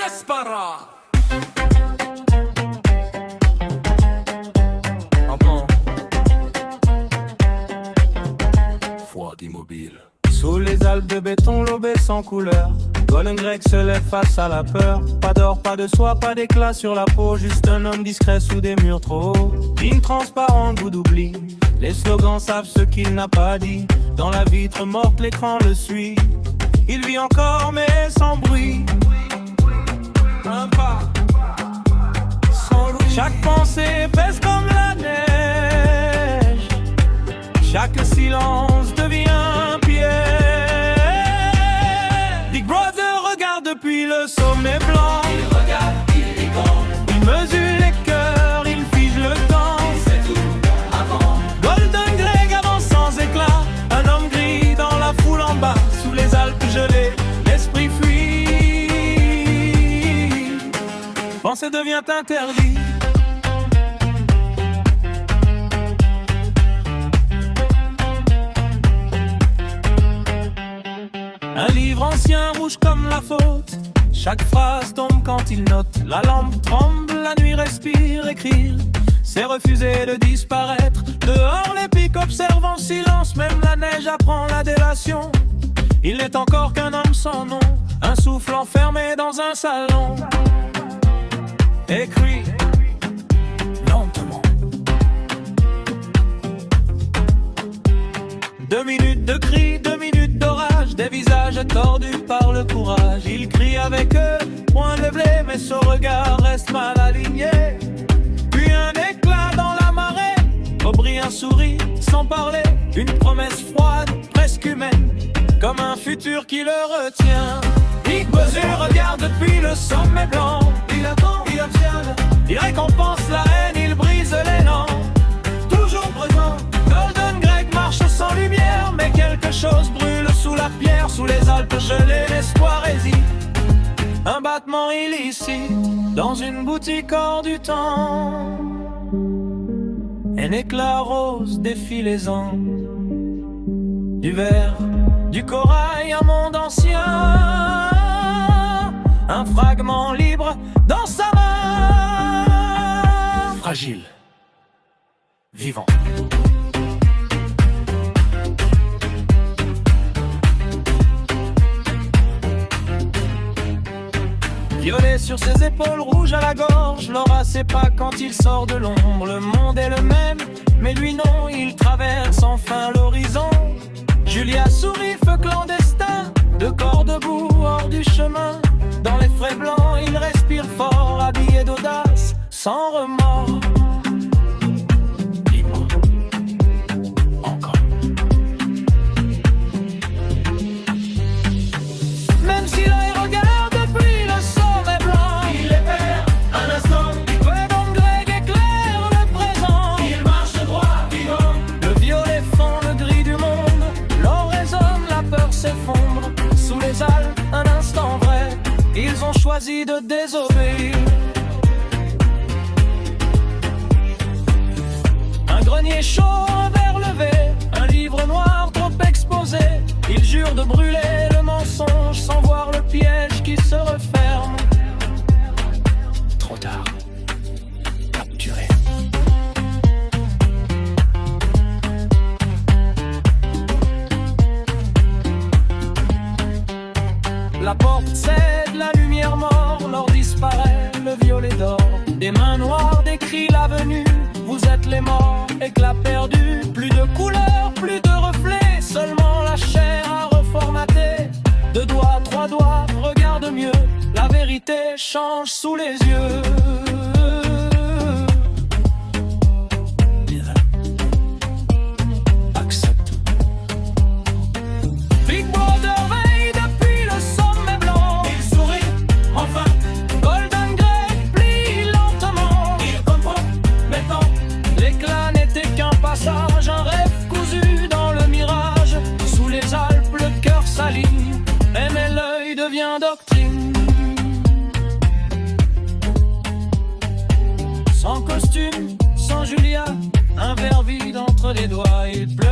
Gaspara. Froid immobile. Sous les Alpes de béton lobé sans couleur, Golden Greg se lève face à la peur. Pas d'or, pas de soie, pas d'éclat sur la peau, juste un homme discret sous des murs trop hauts. Ligne transparente, bout d'oubli, les slogans savent ce qu'il n'a pas dit. Dans la vitre morte, l'écran le suit. Il vit encore mais sans bruit. Un pas, sans loup. Chaque pensée pèse comme la neige. Chaque silence devient un piège. Big Brother regarde depuis le sommet blanc. Il regarde, il décompte. Il mesure les cœurs, il fige le temps. C'est tout avant. Golden Greg avance sans éclat. Un homme gris dans la foule en bas. Sous les Alpes gelées, l'esprit fuit. Penser devient interdit. Un livre ancien rouge comme la faute. Chaque phrase tombe quand il note. La lampe tremble, la nuit respire. Écrire, c'est refuser de disparaître. Dehors les pics observent en silence. Même la neige apprend la délation. Il n'est encore qu'un homme sans nom. Un souffle enfermé dans un salon. Écrit lentement. 2 minutes de cris, 2 minutes d'orage. Des visages tordus par le courage. Il crie avec eux, point levé, mais son regard reste mal aligné. Puis un éclat dans la marée. Aubry un sourire sans parler. Une promesse froide, presque humaine, comme un futur qui le retient. Big Brother regarde depuis le sommet blanc. Il attend, il observe, il récompense la haine, il brise l'élan. Toujours présent, Golden Greg marche sans lumière. Mais quelque chose brûle sous la pierre. Sous les Alpes gelées, l'espoir hésite. Un battement illicite dans une boutique hors du temps. Un éclat rose défie les ans. Du verre, du corail, un monde ancien. Un fragment libre dans sa main. Fragile, vivant. Violet sur ses épaules, rouge à la gorge. Laura sait pas quand il sort de l'ombre. Le monde est le même, mais lui non. Il traverse enfin l'horizon. Julia sourit, feu clandestin. 2 corps debout hors du chemin. Dans les frais blancs, il respire fort. Habillé d'audace, sans remords. Libre, encore. Même si l'œil regarde depuis le sommet blanc, Il les perd un instant. Golden Greg éclaire le présent. Il marche droit, vivant. Le violet fond le gris du monde. L'or résonne, la peur s'effondre. Sous les Alpes, un instant vrai. Ils ont choisi de désobéir. Un grenier chaud, un verre levé. Un livre noir trop exposé. Ils jurent de brûler le mensonge sans voir le piège qui se referme. Trop tard, capturé. La porte cède, la lumière mord, l'or disparaît, le violet d'or. Des mains noires décrit la venue, vous êtes les morts, éclat perdu. Plus de couleurs, plus de reflets, seulement la chair à reformater. 2 doigts, 3 doigts, regarde mieux, la vérité change sous les yeux. Accepte. Big Brother veille depuis le sommet blanc. Il sourit, enfin. Golden Greg plie lentement. Il comprend maintenant. L'éclat n'était qu'un passage, un rêve cousu dans le mirage. Sous les Alpes, le cœur s'aligne, aimer l'œil devient doctrine. Sans costume, sans Julia, un verre vide entre les doigts. Il pleut